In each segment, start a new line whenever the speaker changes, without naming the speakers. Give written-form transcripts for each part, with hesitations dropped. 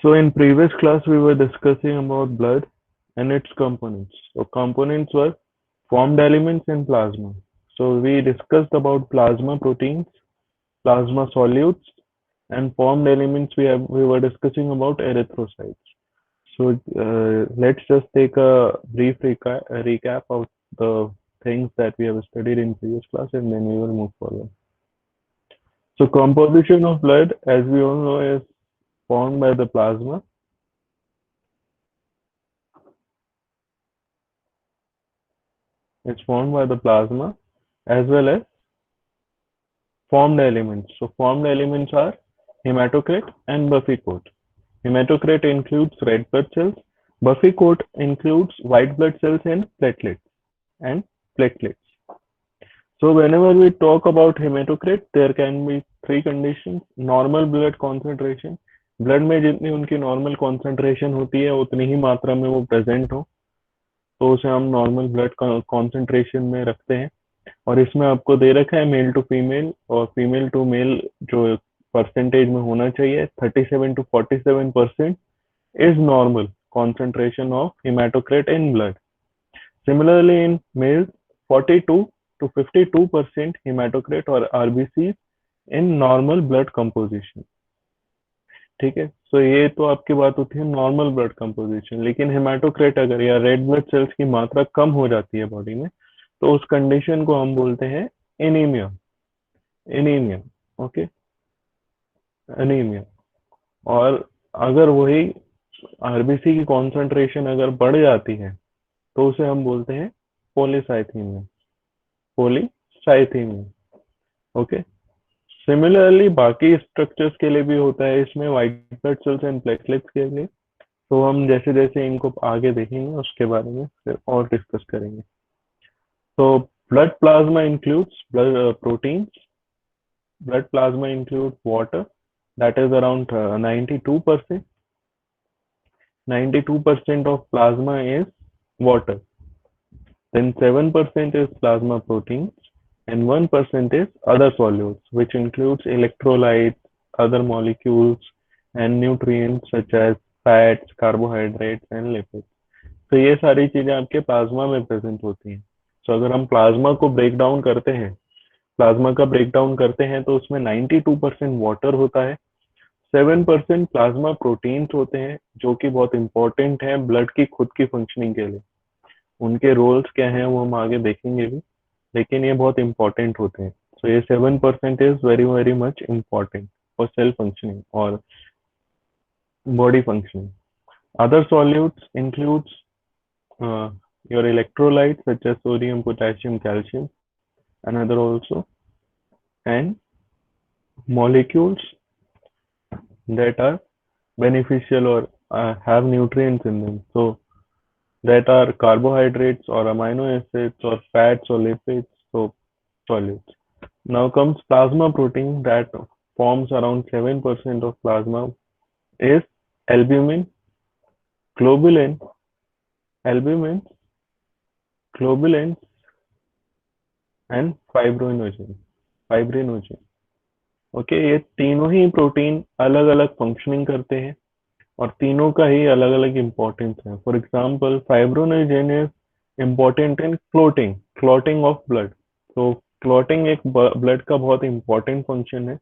So in previous class we were discussing about blood and its components. So components were formed elements in plasma. So we discussed about plasma proteins, plasma solutes, and formed elements. We were discussing about erythrocytes. So let's just take a brief recap of the things that we have studied in previous class, and then we will move forward. So composition of blood, as we all know, is formed by the plasma. It's formed by the plasma as well as formed elements. So formed elements are hematocrit and Buffy coat. Hematocrit includes red blood cells. Buffy coat includes white blood cells and platelets. So whenever we talk about hematocrit, there can be three conditions. Normal blood concentration. Blood में जितनी उनकी normal concentration होती है उतनी ही मात्रा में वो present हो तो उसे हम नॉर्मल ब्लड कॉन्सेंट्रेशन में रखते हैं। और इसमें आपको दे रखा है मेल टू फीमेल और फीमेल टू मेल जो परसेंटेज में होना चाहिए 37 to 47% is normal concentration of hematocrit in blood. Similarly, in males, 42 to 52% hematocrit or RBCs in normal blood composition. ठीक है, सो ये तो आपकी बात होती है नॉर्मल ब्लड कंपोजिशन। लेकिन हेमाटोक्रिट अगर या रेड ब्लड सेल्स की मात्रा कम हो जाती है बॉडी में तो उस कंडीशन को हम बोलते हैं एनीमिया। Anaemia, okay, anaemia. और अगर वही आरबीसी की कॉन्सेंट्रेशन अगर बढ़ जाती है तो उसे हम बोलते हैं पोलीसाइथीमिया। पोलीसाइथीमिया, ओके। सिमिलरली बाकी स्ट्रक्चर्स के लिए भी होता है इसमें, white blood sales and platelets के लिए। तो हम जैसे जैसे इनको आगे देखेंगे उसके बारे में फिर और डिस्कस करेंगे। तो blood plasma includes blood proteins. Blood plasma includes water, that is around 92%. 92% of plasma is water. Then 7% is plasma proteins and 1% is other solutes, which includes electrolytes, other molecules, and nutrients such as fats, carbohydrates, and lipids. तो ये सारी चीजें आपके plasma में present होती हैं। तो अगर हम प्लाज्मा को ब्रेक डाउन करते हैं, प्लाज्मा का ब्रेक डाउन करते हैं तो उसमें 92% वाटर होता है, 7% प्लाज्मा प्रोटीन्स होते हैं जो कि बहुत इंपॉर्टेंट है ब्लड की खुद की फंक्शनिंग के लिए। उनके रोल्स क्या हैं वो हम आगे देखेंगे भी, लेकिन ये बहुत इंपॉर्टेंट होते हैं। सो ये 7% is very very much important for cell functioning और body functioning. Other solutes includes your electrolytes such as sodium, potassium, calcium, another also, and molecules that are beneficial or have nutrients in them. So that are carbohydrates or amino acids or fats or lipids, so solutes. Now comes plasma protein that forms around 7% of plasma is albumin, globulin, albumin, globulin, and fibrinogen. Okay, ये तीनों ही protein अलग अलग functioning करते हैं और तीनों का ही अलग अलग इम्पोर्टेंस है। For example fibrinogen is important in clotting clotting of blood. तो क्लॉटिंग एक ब्लड का बहुत इंपॉर्टेंट फंक्शन है,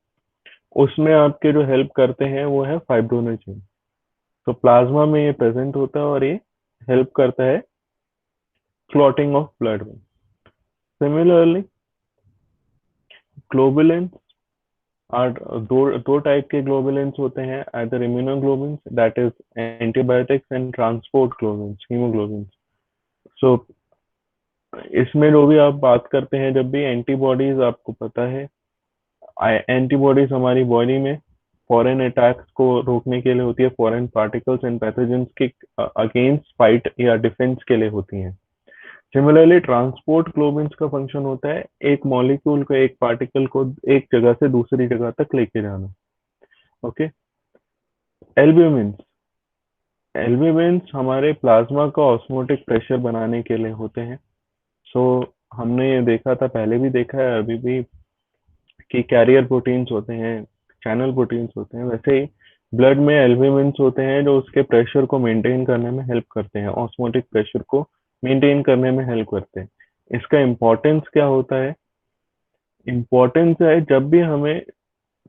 उसमें आपके जो हेल्प करते हैं वो है फाइब्रोनोजेन। तो प्लाज्मा में ये प्रेजेंट होता है और ये हेल्प करता है क्लॉटिंग ऑफ ब्लड में। सिमिलरली ग्लोबुलिन आर दो टाइप के ग्लोबुलिन्स होते हैं, either immunoglobins that is antibiotics and transport globins haemoglobins. So इसमें जो भी आप बात करते हैं, जब भी एंटीबॉडीज, आपको पता है एंटीबॉडीज हमारी बॉडी में फॉरेन अटैक्स को रोकने के लिए होती है, फॉरेन पार्टिकल्स एंड पैथोजेंस के अगेंस्ट फाइट या डिफेंस के लिए होती हैं। सिमिलरली ट्रांसपोर्ट ग्लोबिन्स का फंक्शन होता है एक मॉलिक्यूल को, एक पार्टिकल को एक जगह से दूसरी जगह तक लेके जाना। ओके, एल्ब्यूमिन एल्ब्यूमिन हमारे प्लाज्मा का ऑस्मोटिक प्रेशर बनाने के लिए होते हैं। सो हमने ये देखा था, पहले भी देखा है अभी भी, कि कैरियर प्रोटीन्स होते हैं, चैनल प्रोटीन्स होते हैं। वैसे ही ब्लड में एल्ब्यूमिन्स होते हैं जो उसके प्रेशर को मेंटेन करने में हेल्प करते हैं, ऑस्मोटिक प्रेशर को मेंटेन करने में हेल्प करते हैं। इसका इम्पोर्टेंस क्या होता है? इम्पोर्टेंस है जब भी हमें,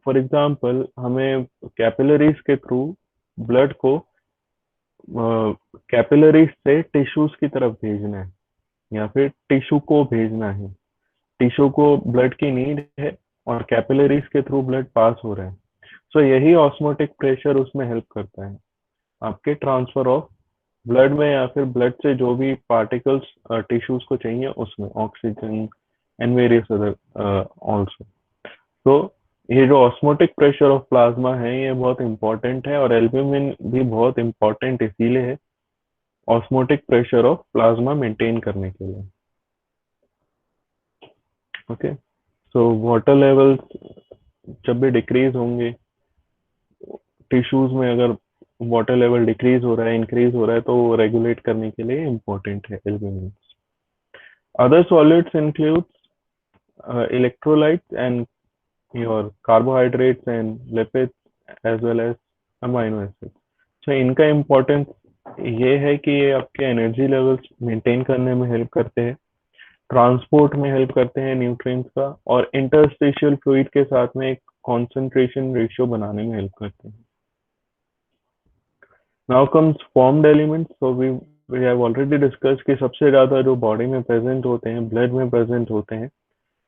फॉर एग्जांपल, हमें कैपिलरीज के थ्रू ब्लड को कैपिलरीज से टिश्यूज की तरफ भेजना है, या फिर टिश्यू को भेजना है। टिश्यू को ब्लड की नीड है और कैपिलरीज के थ्रू ब्लड पास हो रहा है। सो यही ऑस्मोटिक प्रेशर उसमें हेल्प करता है आपके ट्रांसफर ऑफ ब्लड में, या फिर ब्लड से जो भी पार्टिकल्स टिश्यूज को चाहिए उसमें oxygen and various other also. तो ये जो ऑस्मोटिक प्रेशर ऑफ प्लाज्मा है ये बहुत इंपॉर्टेंट है, और एल्ब्यूमिन भी बहुत इंपॉर्टेंट इसीलिए है osmotic pressure of plasma maintain करने के लिए। ओके, सो वाटर लेवल्स जब भी डिक्रीज होंगे टिश्यूज में, अगर वाटर लेवल डिक्रीज हो रहा है इंक्रीज हो रहा है, तो रेगुलेट करने के लिए इम्पोर्टेंट है albumin. Other solids include electrolytes and your carbohydrates and lipids as well as amino acids. So इनका इम्पोर्टेंस ये है कि ये आपके एनर्जी लेवल्स मेंटेन करने में हेल्प करते हैं, ट्रांसपोर्ट में हेल्प करते हैं न्यूट्रिएंट्स का, और इंटरस्टिशियल फ्लूइड के साथ में एक कॉन्सेंट्रेशन रेशियो बनाने में हेल्प करते हैं। Now comes formed elements. So we have already discuss कि सबसे ज्यादा जो बॉडी में प्रेजेंट होते हैं, ब्लड में प्रेजेंट होते हैं,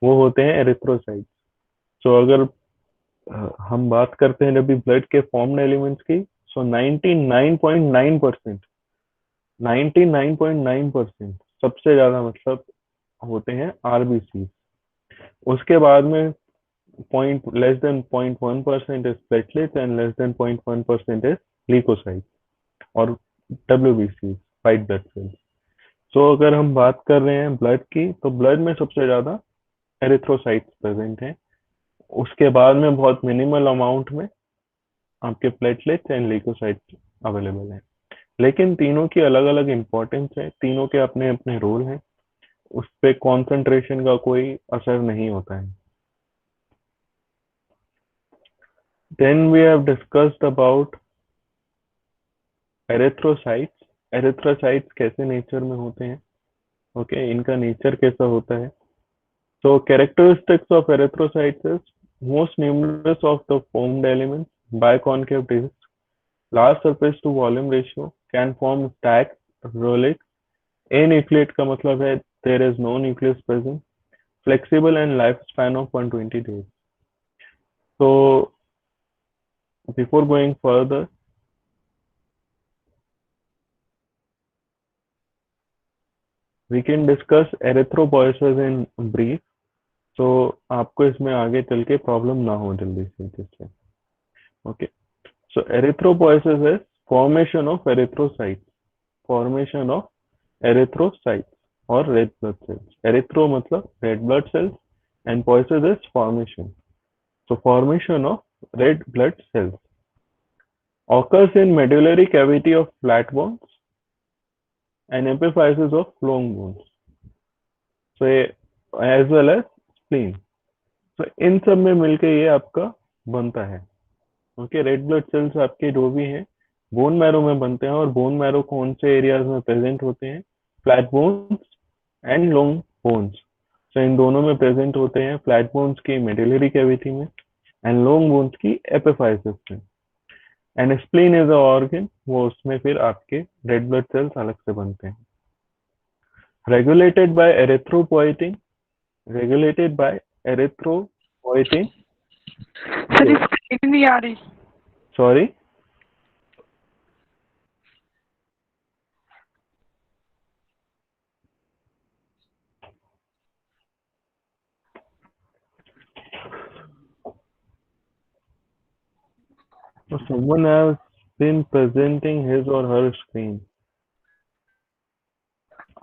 वो होते हैं एरिथ्रोसाइट्स। सो अगर हम बात करते हैं जब भी ब्लड के फॉर्म्ड एलिमेंट्स की, सो 99.9% 99.9% सबसे ज्यादा मतलब होते हैं आरबीसी। उसके बाद में point less than 0.1% is platelets and less than 0.1% is leucocyte और WBC, white blood cells. So अगर हम बात कर रहे हैं ब्लड की, तो ब्लड में सबसे ज्यादा एरिथ्रोसाइट्स प्रेजेंट हैं। उसके बाद में बहुत मिनिमल अमाउंट में आपके प्लेटलेट्स एंड ल्यूकोसाइट्स अवेलेबल हैं। लेकिन तीनों की अलग अलग इंपॉर्टेंस है, तीनों के अपने अपने रोल हैं, उस पे कॉन्सेंट्रेशन का कोई असर नहीं होता है। Then we have discussed about erythrocytes. Erythrocytes कैसे नेचर में होते हैं, ओके, इनका नेचर कैसा होता है। So characteristics of erythrocytes is most numerous of the formed elements, biconcave discs, large surface to volume ratio, can form stacks, rollets, anucleate का मतलब है there is no nucleus present, flexible and lifespan of 120 days. So before going further, we can discuss erythropoiesis in brief. So आपको इसमें आगे चल के problem ना हो जल्दी से जिससे, okay. So erythropoiesis is formation of erythrocytes, formation of erythrocytes or red blood cells. Erythro मतलब red blood cells and poiesis is formation. So formation of red blood cells occurs in medullary cavity of flat bones and epiphysis of long bones. So as well as spleen. So इन सब में मिलके ये आपका बनता है। Okay, red blood cells आपके जो भी हैं बोन मैरो में बनते हैं, और बोन मैरो कौन से एरियाज में प्रेजेंट होते हैं? Flat bones and long bones. So इन दोनों में प्रेजेंट होते हैं, फ्लैट बोन्स की मेडुलरी कैविटी में एंड लॉन्ग बोन्स की एपिफाइसिस में। And spleen is a organ, वो उसमें फिर आपके रेड ब्लड सेल्स अलग से बनते हैं। Regulated by erythropoietin, regulated by erythropoietin.
Sir screen नहीं आ रही।
Sorry, so someone has been presenting his or her screen.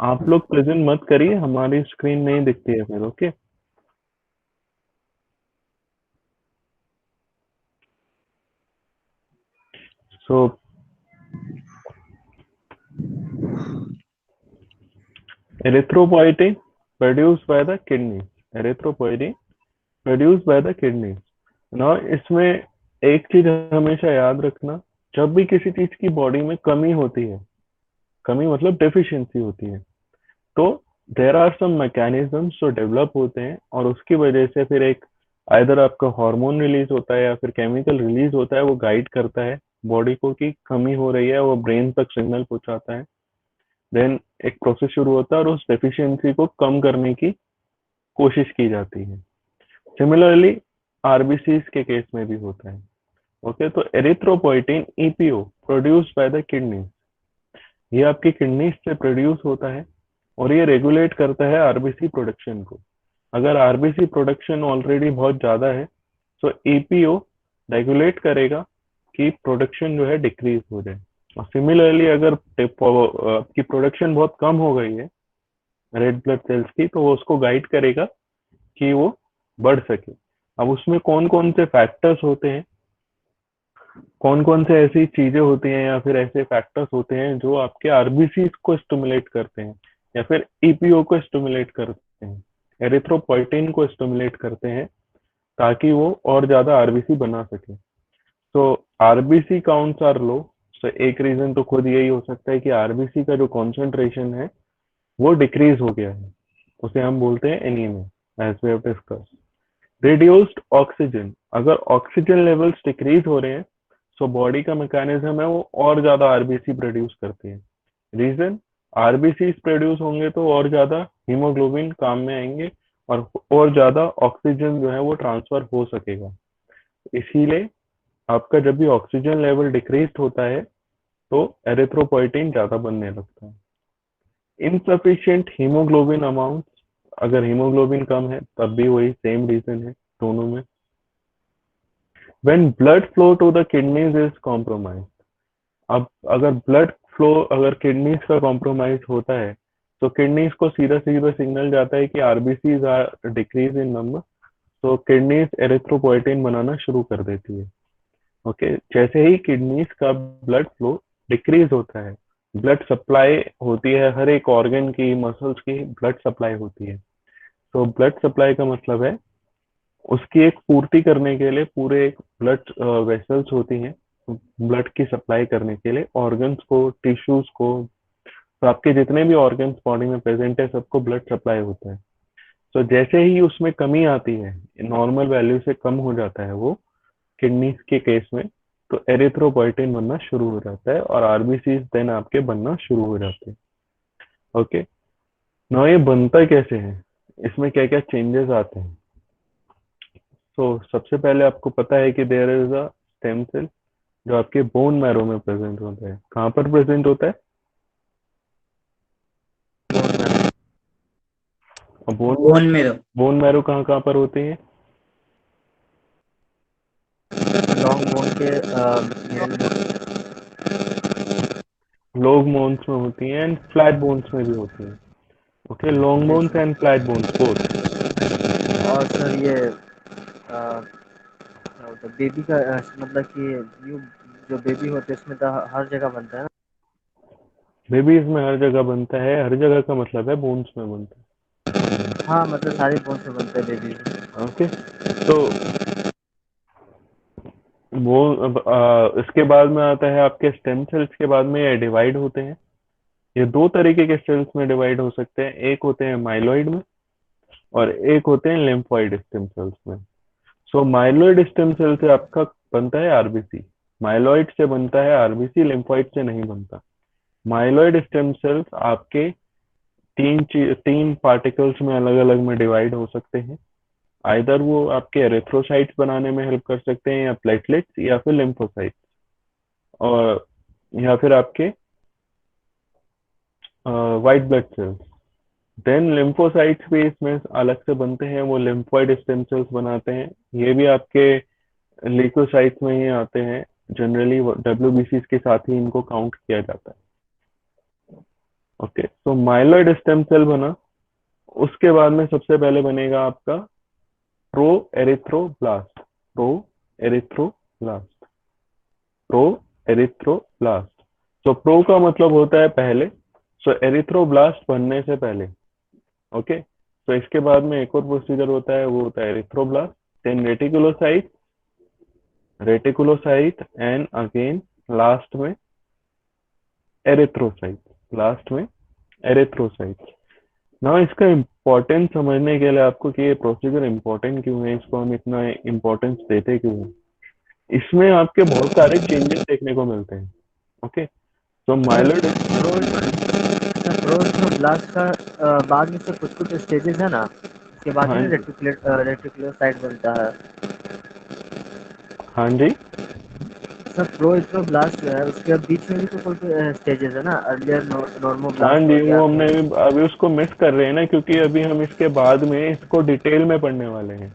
आप लोग प्रेजेंट मत करिए, हमारी स्क्रीन नहीं दिखती है फिर, okay. So erythropoietin produced by the kidneys, erythropoietin produced by the kidneys। now इसमें एक चीज हमेशा याद रखना, जब भी किसी चीज की बॉडी में कमी होती है, कमी मतलब डेफिशिएंसी होती है, तो देर आर सम मैकेनिज्म्स जो डेवलप होते हैं और उसकी वजह से फिर एक आइदर आपका हार्मोन रिलीज होता है या फिर केमिकल रिलीज होता है, वो गाइड करता है बॉडी को कि कमी हो रही है, वो ब्रेन तक सिग्नल पहुंचाता है। देन एक प्रोसेस शुरू होता है और उस डेफिशिएंसी को कम करने की कोशिश की जाती है। सिमिलरली आरबीसीज के केस में भी होता है। ओके, तो erythropoietin EPO produced by the kidney, ये आपकी किडनी से प्रोड्यूस होता है और ये रेगुलेट करता है आरबीसी प्रोडक्शन को। अगर आरबीसी प्रोडक्शन ऑलरेडी बहुत ज्यादा है तो ईपीओ रेगुलेट करेगा कि प्रोडक्शन जो है डिक्रीज हो जाए। और सिमिलरली अगर आपकी प्रोडक्शन बहुत कम हो गई है रेड ब्लड सेल्स की, तो वो उसको गाइड करेगा कि वो बढ़ सके। अब उसमें कौन कौन से फैक्टर्स होते हैं, कौन कौन से ऐसी चीजें होती हैं या फिर ऐसे फैक्टर्स होते हैं जो आपके आरबीसी को स्टिमुलेट करते हैं या फिर ईपीओ को स्टिमुलेट करते हैं, एरिथ्रोपोइटिन को स्टिमुलेट करते हैं, ताकि वो और ज्यादा आरबीसी बना सके। तो आरबीसी काउंट्स आर लो। तो एक रीजन तो खुद यही हो सकता है कि आरबीसी का जो कॉन्सेंट्रेशन है वो डिक्रीज हो गया है, उसे हम बोलते हैं anaemia, as we have discuss. Reduced oxygen, अगर ऑक्सीजन लेवल्स डिक्रीज हो रहे हैं तो बॉडी का मैकेनिज्म है वो और ज्यादा आरबीसी प्रोड्यूस करती है। रीजन, आरबीसी प्रोड्यूस होंगे तो और ज्यादा हीमोग्लोबिन काम में आएंगे और ज्यादा ऑक्सीजन जो है वो ट्रांसफर हो सकेगा। इसीलिए आपका जब भी ऑक्सीजन लेवल डिक्रीज होता है तो एरिथ्रोपोइटिन ज्यादा बनने लगता है। इनसफिशिएंट हीमोग्लोबिन अमाउंट, अगर हीमोग्लोबिन कम है तब भी वही सेम रीजन है दोनों में। When blood flow to the kidneys is compromise, अब अगर ब्लड फ्लो अगर किडनीज का कॉम्प्रोमाइज होता है तो किडनीज को सीधा सीधा सिग्नल जाता है कि RBCs are decrease in number, तो किडनीज एरिथ्रोपोइटिन बनाना शुरू कर देती है। ओके, जैसे ही किडनीज का ब्लड फ्लो डिक्रीज होता है, ब्लड सप्लाई होती है हर एक ऑर्गन की, मसल्स की ब्लड सप्लाई होती है। तो ब्लड सप्लाई का मतलब है उसकी एक पूर्ति करने के लिए पूरे एक ब्लड वेसल्स होती हैं ब्लड की सप्लाई करने के लिए ऑर्गन्स को, टिश्यूज को। तो आपके जितने भी ऑर्गन्स बॉडी में प्रेजेंट है सबको ब्लड सप्लाई होता है। तो जैसे ही उसमें कमी आती है, नॉर्मल वैल्यू से कम हो जाता है वो किडनी के केस में, तो एरिथ्रोपोइटिन बनना शुरू हो जाता है और आरबीसी देन आपके बनना शुरू हो जाते हैं। ओके, ना ये बनता कैसे है, इसमें क्या क्या चेंजेस आते हैं। तो सबसे पहले आपको पता है कि there is a stem cell जो आपके बोन मैरो में प्रेजेंट होता है। कहाँ पर प्रेजेंट होता है? और
बोन मेरो,
बोन मैरो कहाँ कहाँ पर होती है?
लॉन्ग बोन के मिडिल में।
लॉन्ग बोन्स में होती हैं एंड फ्लैट बोन्स में भी होती हैं। Okay, long bones and flat bones both.
और सर ये क्या होता है बेबी का मतलब कि न्यू जो बेबी होते हैं इसमें तो हर जगह बनता है ना।
बेबीज में हर जगह बनता है, हर जगह का मतलब है बोन्स में बनता
हाँ मतलब सारे बोन से बनता है बेबी में।
है। ओके, तो वो इसके बाद में आता है आपके स्टेम सेल्स के बाद में ये डिवाइड होते हैं। ये दो तरीके के सेल्स में डिवाइड हो सकते हैं, एक होते हैं माइलॉइड में और एक होते हैं लिम्फोइड स्टेम सेल्स में। सो माइलॉइड स्टेम सेल से आपका बनता है आरबीसी, माइलॉइड से बनता है आरबीसी, लिम्फोइड से नहीं बनता। माइलॉइड स्टेम सेल्स आपके तीन पार्टिकल्स में अलग अलग में डिवाइड हो सकते हैं। आइदर वो आपके एरिथ्रोसाइट्स बनाने में हेल्प कर सकते हैं या प्लेटलेट्स या फिर लिम्फोसाइट्स, और या फिर आपके white blood cells. Then lymphocytes भी इसमें अलग से बनते हैं, वो लिम्फोइड स्टेम सेल्स बनाते हैं। ये भी आपके ल्यूकोसाइट्स में ही आते हैं। जनरली डब्ल्यूबीसी के साथ ही इनको काउंट किया जाता है। ओके, तो माइलॉइड स्टेम सेल बना, उसके बाद में सबसे पहले बनेगा आपका pro erythroblast. Pro erythroblast, pro erythroblast. तो प्रो का मतलब होता है पहले, सो एरिथ्रोब्लास्ट बनने से पहले। ओके, तो इसके बाद में एक और प्रोसीजर होता है, वो होता है erythroblast, then reticulocyte, reticulocyte and again last में एरिथ्रोसाइट, लास्ट में एरिथ्रोसाइट। ना इसका इम्पोर्टेंस समझने के लिए आपको कि ये प्रोसीजर इम्पोर्टेंट क्यों है, इसको हम इतना इम्पोर्टेंस देते क्यों हैं, इसमें आपके बहुत सारे चेंजेस देखने को मिलते हैं। ओके, तो माइलोइड,
ब्लास्ट का बाद में से कुछ कुछ स्टेजेस है ना, उसके बाद ही
हाँ
ना
जी,
रेटिकुलोसाइट बनता है।
हाँ जी,
सर ब्लास्ट जो है उसके बीच में भी तो कोई स्टेजेस है ना, अर्लियर नॉर्मो
हाँ
ब्लास्ट हो
जी,
गया
वो हमने
फिर।
अभी उसको मिस कर रहे हैं ना, क्योंकि अभी हम इसके बाद में इसको डिटेल में पढ़ने वाले हैं।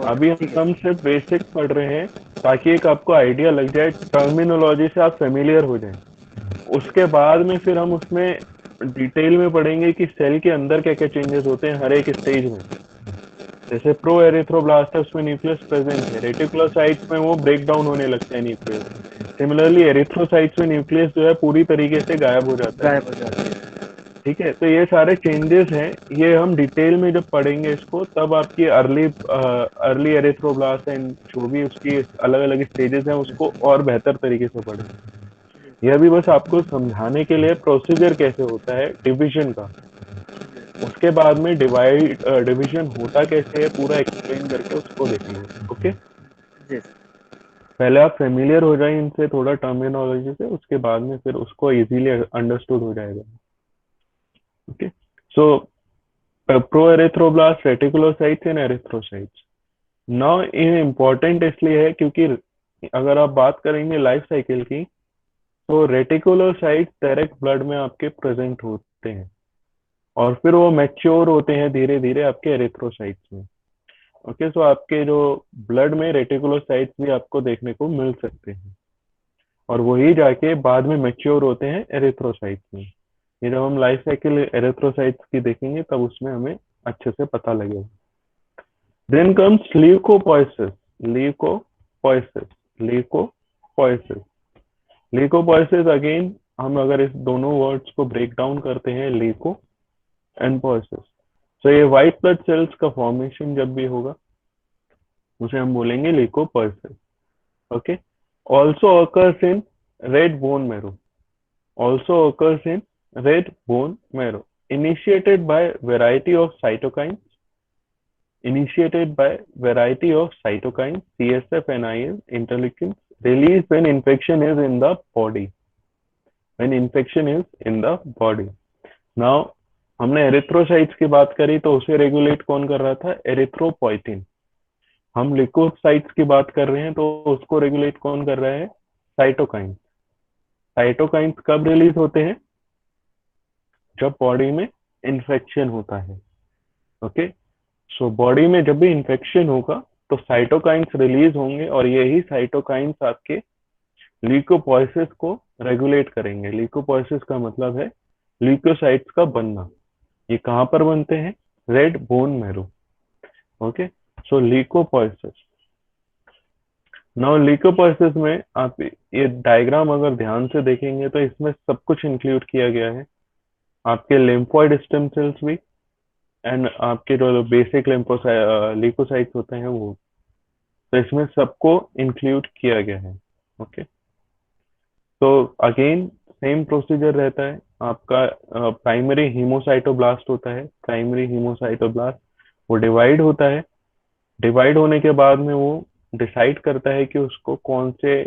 अभी
ठीक है
हम
सर।
सिर्फ बेसिक पढ़ रहे हैं, ताकि एक आपको आइडिया लग जाए, टर्मिनोलॉजी से आप फेमिलियर हो जाएं। उसके बाद में फिर हम उसमें डिटेल में पढ़ेंगे कि सेल के अंदर क्या क्या चेंजेस होते हैं हर एक स्टेज में। जैसे प्रो एरिथ्रोब्लास्ट है, उसमें न्यूक्लियस प्रेजेंट है, रेटिकुलोसाइट्स में वो ब्रेक डाउन होने लगता है न्यूक्लियस। सिमिलरली एरिथ्रोसाइट्स में न्यूक्लियस जो है पूरी तरीके से गायब हो जाता है।
गायब हो जाती है।
ठीक है, तो ये सारे चेंजेस हैं, ये हम डिटेल में जब पढ़ेंगे इसको, तब आपकी अर्ली अर्ली एरिथ्रोब्लास्ट एंड जो भी उसकी अलग अलग स्टेजेस हैं उसको और बेहतर तरीके से पढ़ेंगे। यह भी बस आपको समझाने के लिए प्रोसीजर कैसे होता है डिवीजन का। उसके बाद में डिवीजन होता कैसे है पूरा एक्सप्लेन करके उसको देखेंगे। ओके,
जी।
पहले आप फेमिलियर हो जाए इनसे थोड़ा टर्मिनोलॉजी से, उसके बाद में फिर उसको इजीली अंडरस्टूड हो जाएगा। Okay, so proerythroblast, reticulocytes and erythrocytes. Now ये इम्पोर्टेंट इसलिए है क्योंकि अगर आप बात करेंगे लाइफ साइकिल की, तो रेटिकुलोसाइट्स डायरेक्ट ब्लड में आपके प्रेजेंट होते हैं, और फिर वो मैच्योर होते हैं धीरे धीरे आपके एरिथ्रोसाइट्स में। ओके, सो आपके जो ब्लड में रेटिकुलोसाइट्स भी आपको देखने को मिल सकते हैं, और वही जाके बाद में मैच्योर होते हैं एरिथ्रोसाइट्स में। ये जब हम लाइफ साइकिल एरिथ्रोसाइट्स की देखेंगे तब उसमें हमें अच्छे से पता लगेगा। देन कम्स ल्यूकोपोइसिस, ल्यूकोपोइसिस, ल्यूकोपोइसिस, ल्यूकोपोइसिस अगेन, हम अगर इस दोनों वर्ड्स को ब्रेक डाउन करते हैं, ल्यूको एंड पोइसिस, तो ये व्हाइट ब्लड सेल्स का फॉर्मेशन जब भी होगा उसे हम बोलेंगे leucopoiesis. Okay, also occurs in red bone marrow, also occurs in red bone marrow, initiated by variety of cytokines, initiated by variety of cytokines, CSF and IL, interleukins, released when infection is in the body, when infection is in the body. Now हमने erythrocytes की बात करी तो उसे regulate कौन कर रहा था, एरिथ्रोपोइटिन। हम लिकोसाइट्स की बात कर रहे हैं तो उसको रेगुलेट कौन कर रहा है, साइटोकाइन। साइटोकाइंस कब रिलीज होते हैं, जब बॉडी में इन्फेक्शन होता है। ओके, सो बॉडी में जब भी इन्फेक्शन होगा तो साइटोकाइंस रिलीज होंगे, और यही साइटोकाइंस आपके ल्यूकोपोइसिस को रेगुलेट करेंगे। ल्यूकोपोइसिस का मतलब है ल्यूकोसाइट्स का बनना। ये कहाँ पर बनते हैं, रेड बोन मैरो। ओके, सो ल्यूकोपोइसिस। नाउ ल्यूकोपोइसिस में आप ये डायग्राम अगर ध्यान से देखेंगे तो इसमें सब कुछ इंक्लूड किया गया है, आपके लिम्फोइड स्टेम सेल्स भी, एंड आपके जो बेसिक ल्यूकोसाइट्स होते हैं वो, तो इसमें सबको इंक्लूड किया गया है। ओके, तो अगेन सेम प्रोसीजर रहता है आपका। प्राइमरी हीमोसाइटोब्लास्ट होता है, प्राइमरी हीमोसाइटोब्लास्ट, वो डिवाइड होता है। डिवाइड होने के बाद में वो डिसाइड करता है कि उसको कौन से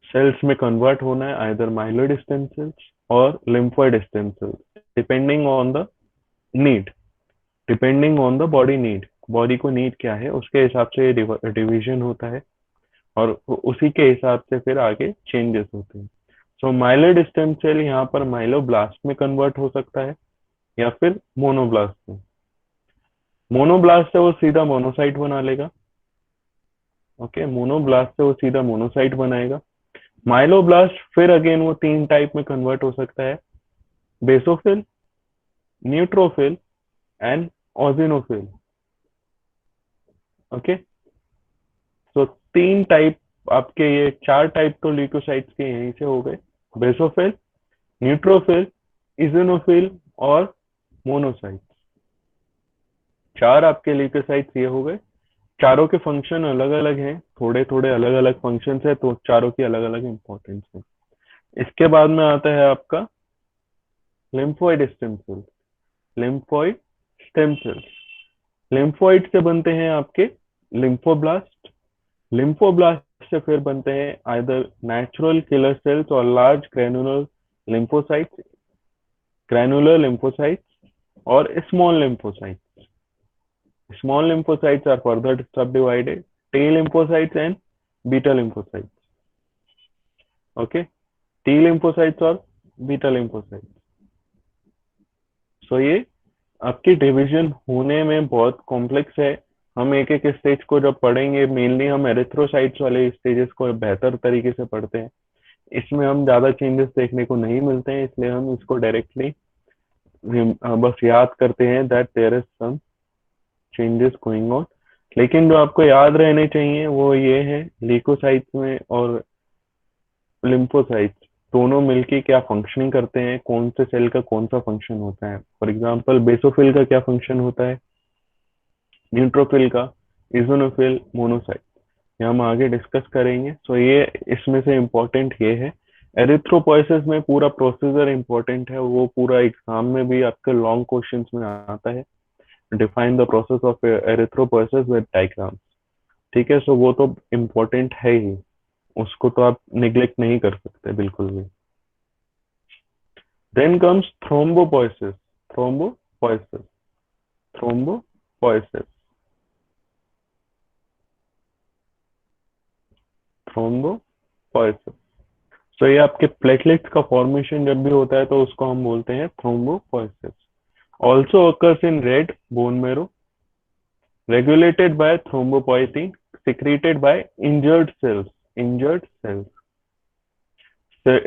सेल्स में कन्वर्ट होना है, आइदर माइलोइड स्टेम सेल्स और lymphoid stem cells, depending on the need, depending on the body need. Body को नीड क्या है उसके हिसाब से ये डिवीजन होता है, और उसी के हिसाब से फिर आगे चेंजेस होते हैं। सो माइलोइड स्टेम सेल यहाँ पर माइलोब्लास्ट में कन्वर्ट हो सकता है, या फिर मोनोब्लास्ट में। मोनोब्लास्ट से वो सीधा मोनोसाइट बना लेगा। ओके, मोनोब्लास्ट से वो सीधा मोनोसाइट बनाएगा। माइलोब्लास्ट फिर अगेन वो तीन टाइप में कन्वर्ट हो सकता है, बेसोफिल, न्यूट्रोफिल एंड ओजिनोफिल। ओके, तो तीन टाइप आपके, ये चार टाइप तो ल्यूकोसाइट्स के यहीं से हो गए, बेसोफिल, न्यूट्रोफिल, इजोनोफिल और मोनोसाइट। चार आपके ल्यूकोसाइट्स ये हो गए। चारों के फंक्शन अलग अलग हैं, थोड़े थोड़े अलग अलग फंक्शन है, तो चारों की अलग अलग इंपॉर्टेंस है। इसके बाद में आता है आपका lymphoid stem cells. Lymphoid stem cells, lymphoid से बनते हैं आपके लिम्फोब्लास्ट। लिम्फोब्लास्ट से फिर बनते हैं आइदर नेचुरल किलर सेल्स और large lymphocytes granular lymphocytes or small lymphocytes. Small lymphocytes are further subdivided, T lymphocytes and beta lymphocytes. Okay, T lymphocytes और beta lymphocytes. So ये आपकी डिवीजन होने में बहुत कॉम्प्लेक्स है। हम एक एक स्टेज को जब पढ़ेंगे, मेनली हम एरिथ्रोसाइट्स वाले स्टेजेस को बेहतर तरीके से पढ़ते हैं। इसमें हम ज्यादा चेंजेस देखने को नहीं मिलते हैं, इसलिए हम इसको डायरेक्टली बस याद करते हैं that there is some changes going on. लेकिन जो आपको याद रहने चाहिए वो ये है, ल्यूकोसाइट्स में और लिम्फोसाइट्स दोनों मिलके क्या फंक्शनिंग करते हैं, कौन से सेल का कौन सा फंक्शन होता है। फॉर एग्जांपल बेसोफिल का क्या फंक्शन होता है, न्यूट्रोफिल का, इजोनोफिल, मोनोसाइट, ये हम आगे डिस्कस करेंगे। सो ये इसमें से इम्पोर्टेंट ये है। एरिथ्रोपोइसिस में पूरा प्रोसीजर इम्पोर्टेंट है, वो पूरा एग्जाम में भी आपके लॉन्ग क्वेश्चंस में आता है। Define the process of erythropoiesis with diagrams. ठीक है, सो वो तो इम्पोर्टेंट है ही, उसको तो आप निग्लेक्ट नहीं कर सकते बिल्कुल भी। Then comes thrombopoiesis. Thrombopoiesis, thrombopoiesis, thrombopoiesis. So ये आपके प्लेटलेट्स का फॉर्मेशन जब भी होता है तो उसको हम बोलते हैं thrombopoiesis. Also occurs in red bone marrow, regulated by thrombopoietin secreted by injured cells, injured cells,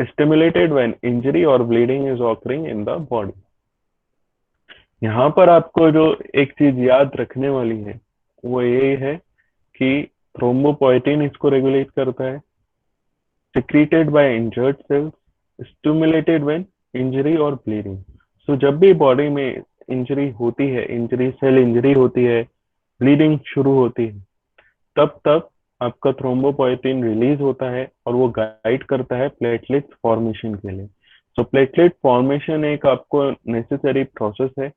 stimulated when injury or bleeding is occurring in the body। यहाँ पर आपको जो एक चीज याद रखने वाली है वो ये है कि थ्रोम्बोपोइटिन इसको रेगुलेट करता है, secreted by injured cells, stimulated when injury or bleeding। सो जब भी बॉडी में इंजरी होती है, इंजरी सेल इंजरी होती है, ब्लीडिंग शुरू होती है, तब तब आपका थ्रोम्बोपोइटिन रिलीज होता है और वो गाइड करता है प्लेटलेट फॉर्मेशन के लिए। सो प्लेटलेट फॉर्मेशन एक आपको नेसेसरी प्रोसेस है,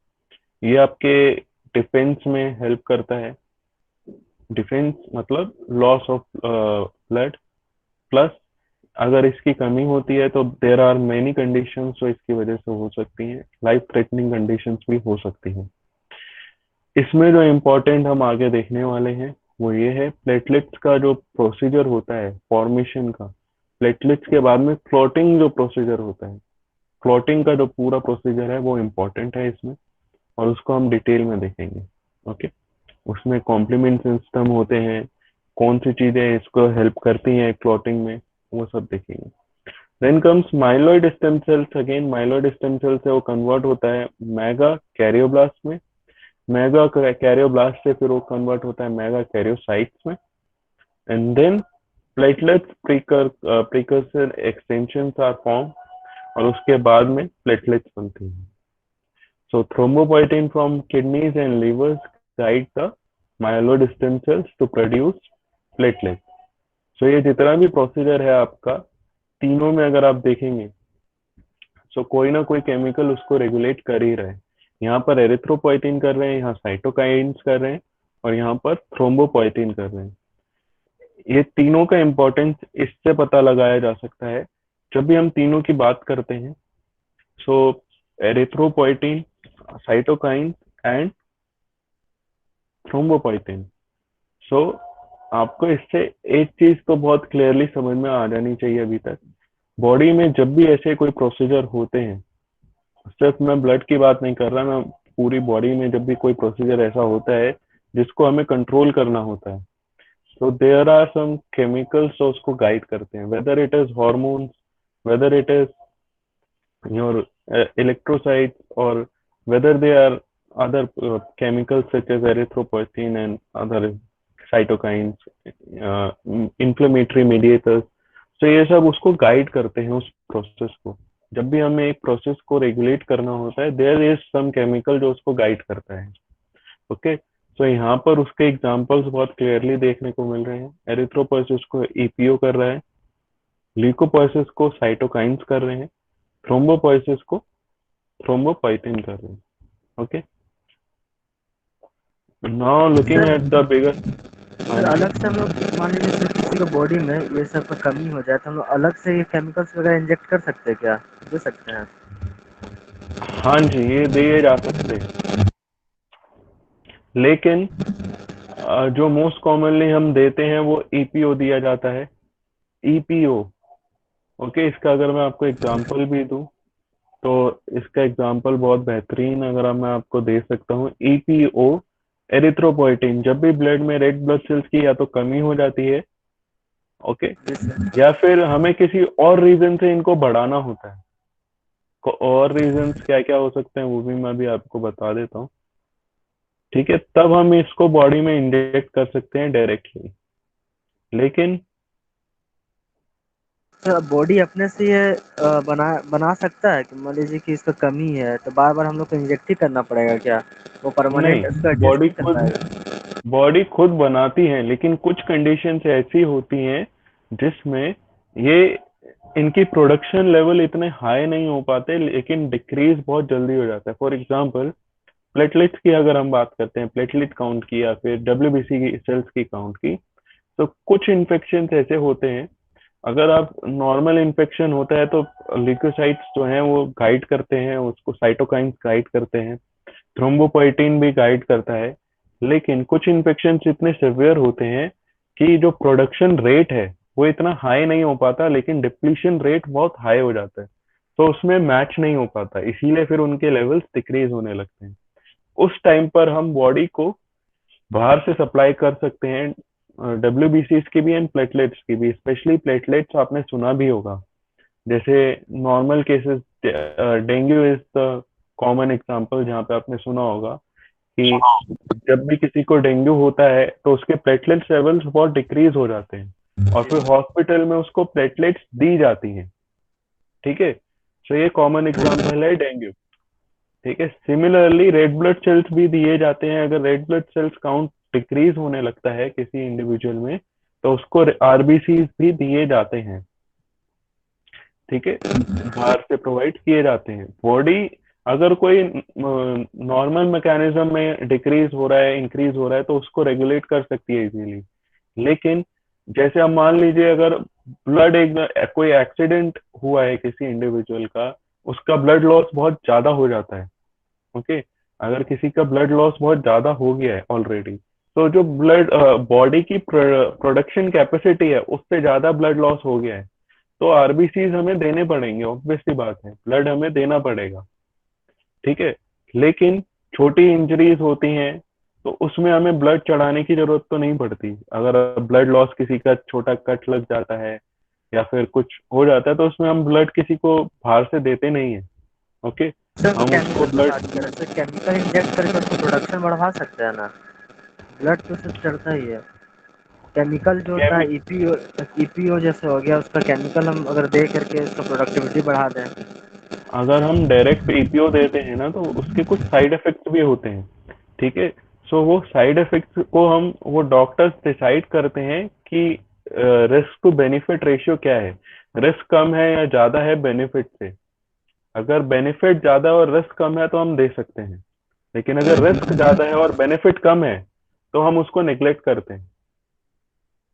ये आपके डिफेंस में हेल्प करता है। डिफेंस मतलब लॉस ऑफ ब्लड, प्लस अगर इसकी कमी होती है तो देर आर मेनी कंडीशंस जो इसकी वजह से हो सकती हैं, लाइफ थ्रेटनिंग कंडीशंस भी हो सकती हैं। इसमें जो इम्पोर्टेंट हम आगे देखने वाले हैं वो ये है, प्लेटलेट्स का जो प्रोसीजर होता है फॉर्मेशन का, प्लेटलेट्स के बाद में क्लॉटिंग जो प्रोसीजर होता है, क्लॉटिंग का जो पूरा प्रोसीजर है वो इम्पोर्टेंट है इसमें, और उसको हम डिटेल में देखेंगे। ओके, उसमें कॉम्प्लीमेंट सिस्टम होते हैं, कौन सी चीजें इसको हेल्प करती हैं क्लॉटिंग में, वो सब देखेंगे। Then comes myeloid stem cells. Again myeloid stem cell से वो कन्वर्ट होता है मेगा कैरियोब्लास्ट में, मेगा कैरियोब्लास्ट से फिर वो कन्वर्ट होता है मेगा कैरियोसाइट्स में, and then platelets precursor extensions are form, और उसके बाद में प्लेटलेट्स बनती हैं। So thrombopoietin from kidneys and livers guide the myeloid stem cells to produce platelets। So ये जितना भी प्रोसीजर है आपका, तीनों में अगर आप देखेंगे तो कोई ना कोई केमिकल उसको रेगुलेट कर ही रहे हैं। यहाँ पर एरिथ्रोपोइटिन कर रहे हैं, यहाँ साइटोकाइन्स कर रहे हैं, और यहाँ पर थ्रोम्बोपोइटिन कर रहे हैं। ये तीनों का इम्पोर्टेंस इससे पता लगाया जा सकता है जब भी हम तीनों की बात करते हैं। सो एरिथ्रोपोइटिन, साइटोकाइन एंड थ्रोम्बोपोइटिन। सो आपको इससे एक चीज तो बहुत क्लियरली समझ में आ जानी चाहिए अभी तक, बॉडी में जब भी ऐसे कोई प्रोसीजर होते हैं, सिर्फ मैं ब्लड की बात नहीं कर रहा, मैं पूरी बॉडी में जब भी कोई प्रोसीजर ऐसा होता है जिसको हमें कंट्रोल करना होता है, तो देयर आर सम केमिकल्स जो उसको गाइड करते हैं, whether it is hormones, whether it is your electrocytes, or whether they are other chemicals such as erythropoietin and other cytokines, inflammatory mediators। तो ये सब उसको गाइड करते हैं उस प्रोसेस को। जब भी हमें एक प्रोसेस को रेगुलेट करना होता है, देयर इज सम केमिकल जो उसको गाइड करता है। ओके, तो यहाँ पर उसके एग्जांपल्स बहुत क्लियरली देखने को मिल रहे हैं। एरिथ्रोपोइसिस को ईपीओ कर रहा है, ल्यूकोपोइसिस को साइटोकाइंस कर रहे हैं, थ्रोम्बोपोइसिस को थ्रोम्बोपाइटिन कर रहे हैं। Okay, now looking
sir
at the bigger. हाँ
सर
जी।
अलग से हम लोग मान लीजिए सर किसी का बॉडी में ये सब का कमी हो जाए तो हम लोग अलग से ये केमिकल्स वगैरह इंजेक्ट कर सकते हैं क्या, दे सकते हैं?
हाँ जी, ये दिए जा सकते हैं, लेकिन जो मोस्ट कॉमनली हम देते हैं वो ईपीओ दिया जाता है। ईपीओ, ओके, इसका अगर मैं आपको एग्जांपल भी दूं तो इसका एग्जांपल बहुत बेहतरीन अगर मैं आपको दे सकता हूँ। ईपीओ एरिथ्रोपोइटिन, जब भी ब्लड में रेड ब्लड सेल्स की या तो कमी हो जाती है, ओके,
जी सर।
या फिर हमें किसी और रीजन से इनको बढ़ाना होता है। और रीजंस क्या क्या हो सकते हैं वो भी मैं भी आपको बता देता हूँ। ठीक है, तब हम इसको बॉडी में इंजेक्ट कर सकते हैं डायरेक्टली। लेकिन
सर बॉडी अपने से ये बना बना सकता है कि मान लीजिए कि इसका कमी है तो बार बार हम लोग को इंजेक्ट ही करना पड़ेगा क्या, वो परमानेंट
नहीं,
इसका एडजस्ट
बॉडी
नहीं कर
खुद
पाएगा?
बॉडी खुद बनाती है, लेकिन कुछ कंडीशंस ऐसी होती हैं जिसमें ये इनकी प्रोडक्शन लेवल इतने हाई नहीं हो पाते, लेकिन डिक्रीज बहुत जल्दी हो जाता है। फॉर एग्जांपल, प्लेटलेट्स की अगर हम बात करते हैं, प्लेटलेट काउंट की या फिर डब्ल्यूबीसी की सेल्स की काउंट की, तो कुछ इन्फेक्शन ऐसे होते हैं, अगर आप नॉर्मल इन्फेक्शन होता है तो ल्यूकोसाइट्स जो हैं वो गाइड करते हैं उसको, साइटोकाइंस गाइड करते हैं, थ्रोम्बोपोइटिन भी गाइड करता है। लेकिन कुछ इन्फेक्शन इतने सिवियर होते हैं कि जो प्रोडक्शन रेट है वो इतना हाई नहीं हो पाता, लेकिन डिप्लीशन रेट बहुत हाई हो जाता है, तो उसमें मैच नहीं हो पाता, इसीलिए फिर उनके लेवल्स डिक्रीज होने लगते हैं। उस टाइम पर हम बॉडी को बाहर से सप्लाई कर सकते हैं, डब्ल्यूबीसीज की भी एंड प्लेटलेट्स की भी। स्पेशली प्लेटलेट्स आपने सुना भी होगा, जैसे normal cases, dengue is the common example जहाँ पे आपने सुना होगा कि जब भी किसी को डेंगू होता है तो उसके प्लेटलेट्स लेवल्स बहुत डिक्रीज हो जाते हैं और फिर हॉस्पिटल में उसको प्लेटलेट्स दी जाती हैं। ठीक है, तो ये कॉमन एग्जांपल है डेंगू। ठीक है, सिमिलरली रेड ब्लड सेल्स भी दिए जाते हैं। अगर red blood cells count decrease होने लगता है किसी इंडिविजुअल में तो उसको आरबीसी भी दिए जाते हैं। ठीक है, बाहर से प्रोवाइड किए जाते हैं। बॉडी अगर कोई नॉर्मल मैकेनिज्म में डिक्रीज हो रहा है, इंक्रीज हो रहा है, तो उसको रेगुलेट कर सकती है इजीली। लेकिन जैसे आप मान लीजिए अगर ब्लड एक कोई एक्सीडेंट हुआ है किसी इंडिविजुअल का, उसका ब्लड लॉस बहुत ज्यादा हो जाता है। ओके, अगर किसी का ब्लड लॉस बहुत ज्यादा हो गया है ऑलरेडी, तो जो ब्लड बॉडी की प्रोडक्शन कैपेसिटी है उससे ज्यादा ब्लड लॉस हो गया है, तो आरबीसीज हमें देने पड़ेंगे, ऑब्वियस सी बात है, ब्लड हमें देना पड़ेगा। ठीक है, लेकिन छोटी इंजरीज होती हैं तो उसमें हमें ब्लड चढ़ाने की जरूरत तो नहीं पड़ती। अगर ब्लड लॉस किसी का छोटा कट लग जाता है या फिर कुछ हो जाता है तो उसमें हम ब्लड किसी को बाहर से देते नहीं है। ओके,
सर
हम उसको
केमिकल की
ब्लड,
बात करें सर, केमिकल इंजेक्ट करके उसको प्रोडक्शन बढ़ा सकते हैं ना, ब्लड तो सिर्फ चढ़ता ही है। केमिकल जो होता है ईपीओ, ईपीओ जैसे हो गया उसका केमिकल हम अगर दे करके उसका प्रोडक्टिविटी बढ़ा दें।
अगर हम डायरेक्ट ईपीओ देते हैं ना तो उसके कुछ साइड इफेक्ट्स भी होते हैं। ठीक है, सो वो साइड इफेक्ट्स को वो डॉक्टर्स डिसाइड करते हैं कि रिस्क टू बेनिफिट रेशियो क्या है, रिस्क कम है या ज्यादा है बेनिफिट से। अगर बेनिफिट ज्यादा और रिस्क कम है तो हम दे सकते हैं, लेकिन अगर रिस्क ज्यादा है और बेनिफिट कम है तो हम उसको निग्लेक्ट करते हैं।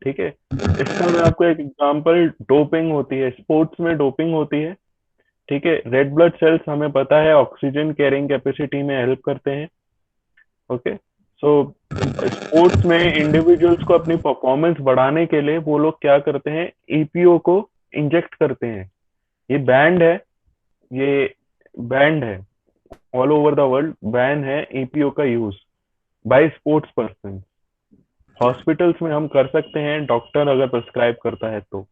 ठीक है, इसका मैं आपको एक एग्जांपल, डोपिंग होती है, स्पोर्ट्स में डोपिंग होती है। ठीक है, रेड ब्लड सेल्स हमें पता है ऑक्सीजन कैरिंग कैपेसिटी में हेल्प करते हैं। ओके, सो स्पोर्ट्स में इंडिविजुअल्स को अपनी परफॉर्मेंस बढ़ाने के लिए वो लोग क्या करते हैं, ईपीओ को इंजेक्ट करते हैं। ये बैंड है, ये बैंड है, all over the world ban है ईपीओ का use by sports person. Hospitals में हम कर सकते हैं, डॉक्टर अगर प्रिस्क्राइब करता है तो,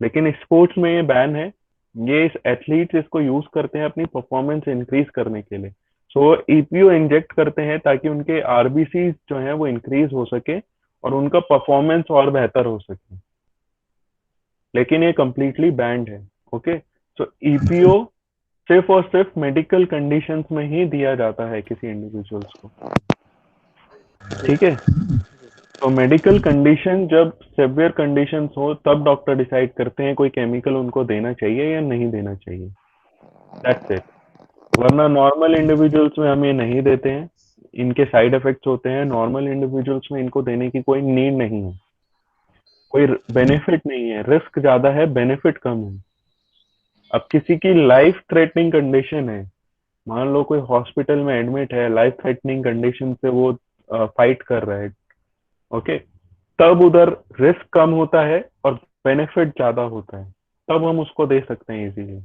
लेकिन स्पोर्ट्स में ये बैन है। ये इस एथलीट्स इसको यूज करते हैं अपनी परफॉर्मेंस इंक्रीज करने के लिए। सो ईपीओ इंजेक्ट करते हैं ताकि उनके आरबीसी जो है वो इंक्रीज हो सके और उनका परफॉर्मेंस और बेहतर हो सके, लेकिन ये कंप्लीटली बैंड है। ओके, सो ईपीओ सिर्फ और सिर्फ मेडिकल कंडीशंस में ही दिया जाता है किसी इंडिविजुअल्स को। ठीक है। तो मेडिकल कंडीशन जब सेवियर कंडीशंस हो तब डॉक्टर डिसाइड करते हैं कोई केमिकल उनको देना चाहिए या नहीं देना चाहिए, दैट्स इट। वरना नॉर्मल इंडिविजुअल्स में हम ये नहीं देते हैं, इनके साइड इफेक्ट्स होते हैं, नॉर्मल इंडिविजुअल्स में इनको देने की कोई नीड नहीं है, कोई बेनिफिट नहीं है, रिस्क ज्यादा है, बेनिफिट कम है। अब किसी की लाइफ थ्रेटनिंग कंडीशन है, मान लो कोई हॉस्पिटल में एडमिट है, लाइफ थ्रेटनिंग कंडीशन से वो फाइट कर रहा है, ओके, तब उधर रिस्क कम होता है और बेनिफिट ज्यादा होता है, तब हम उसको दे सकते हैं easily.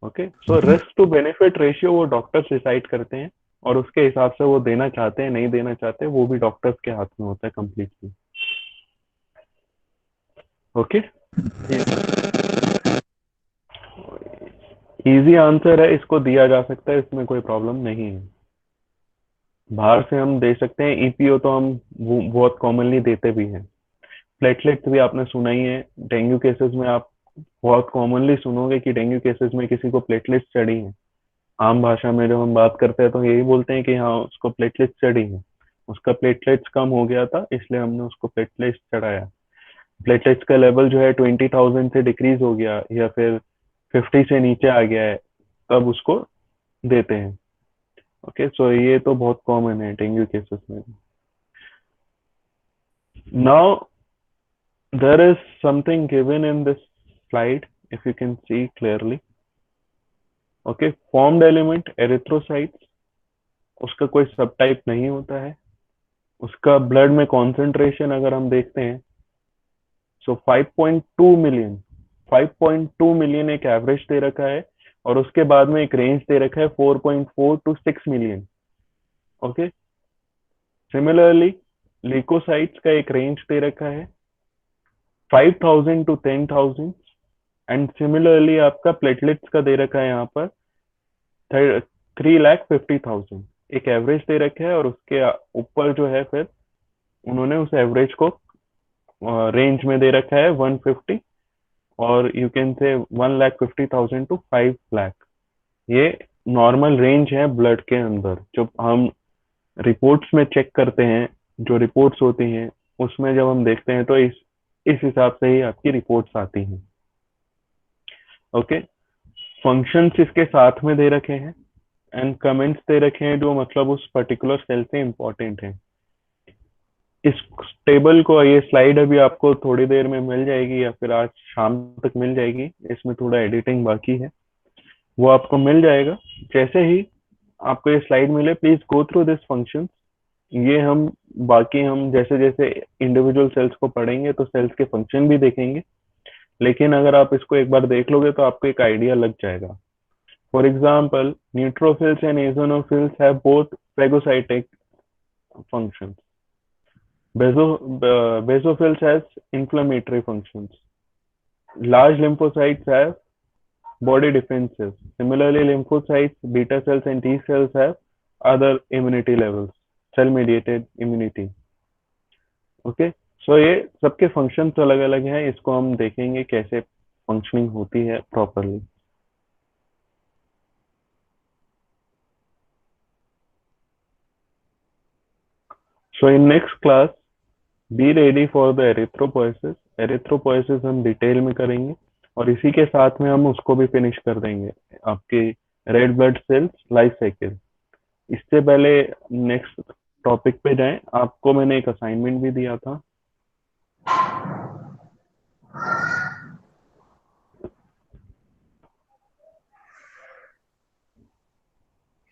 Okay, so risk to benefit ratio वो डॉक्टर्स डिसाइड करते हैं, और उसके हिसाब से वो देना चाहते हैं नहीं देना चाहते वो भी डॉक्टर्स के हाथ में होता है कंप्लीटली। ओके, इजी आंसर है, इसको दिया जा सकता है, इसमें कोई प्रॉब्लम नहीं है। बाहर से हम दे सकते हैं, ईपीओ तो हम बहुत कॉमनली देते भी हैं। प्लेटलेट्स भी आपने सुना ही है, डेंगू केसेस में आप बहुत कॉमनली सुनोगे कि डेंगू केसेस में किसी को प्लेटलेट्स चढ़ी हैं। आम भाषा में जब हम बात करते हैं तो यही बोलते हैं कि हाँ उसको प्लेटलेट्स चढ़ी है, उसका प्लेटलेट्स कम हो गया था इसलिए हमने उसको प्लेटलेट्स चढ़ाया। प्लेटलेट्स का लेवल जो है 20,000 से डिक्रीज हो गया या फिर 50 से नीचे आ गया है, तब उसको देते हैं। ओके, सो ये तो बहुत कॉमन है डेंगू केसेस में। Now there is something given in this slide, if you can see clearly. Okay, formed element erythrocytes, उसका कोई सब टाइप नहीं होता है। उसका ब्लड में कॉन्सेंट्रेशन अगर हम देखते हैं, सो 5.2 मिलियन, 5.2 मिलियन एक एवरेज दे रखा है, और उसके बाद में एक रेंज दे रखा है 4.4 to 6 million. Okay, similarly leucocytes का एक रेंज दे रखा है 5,000 टू 10,000, एंड सिमिलरली आपका प्लेटलेट्स का दे रखा है यहाँ पर 3,50,000, एक एवरेज दे रखा है, और उसके ऊपर जो है फिर उन्होंने उस एवरेज को रेंज में दे रखा है 150, और you can say 1,50,000 to 5 lakh. ये नॉर्मल रेंज है ब्लड के अंदर। जब हम रिपोर्ट्स में चेक करते हैं, जो रिपोर्ट्स होती हैं उसमें जब हम देखते हैं तो इस हिसाब से ही आपकी रिपोर्ट्स आती हैं। ओके, फंक्शंस इसके साथ में दे रखे हैं, एंड कमेंट्स दे रखे हैं जो मतलब उस पर्टिकुलर सेल से इम्पोर्टेंट है। इस टेबल को, ये स्लाइड अभी आपको थोड़ी देर में मिल जाएगी या फिर आज शाम तक मिल जाएगी, इसमें थोड़ा एडिटिंग बाकी है, वो आपको मिल जाएगा। जैसे ही आपको ये स्लाइड मिले please go through this function. ये हम बाकी हम जैसे जैसे इंडिविजुअल सेल्स को पढ़ेंगे तो सेल्स के फंक्शन भी देखेंगे, लेकिन अगर आप इसको एक बार देख लोगे तो आपको एक आइडिया लग जाएगा। For example, neutrophils and eosinophils have both phagocytic functions. Basophils has inflammatory functions. Large lymphocytes have body defenses. Similarly, lymphocytes, beta cells, and T cells have other immunity levels, cell-mediated immunity. Okay, so ये सबके functions अलग अलग हैं, इसको हम देखेंगे कैसे functioning होती है properly. So in next class, be ready for the erythropoiesis. Erythropoiesis हम डिटेल में करेंगे, और इसी के साथ में हम उसको भी फिनिश कर देंगे, आपके red blood cells life cycle. इससे पहले नेक्स्ट टॉपिक पे जाएं, आपको मैंने एक असाइनमेंट भी दिया था,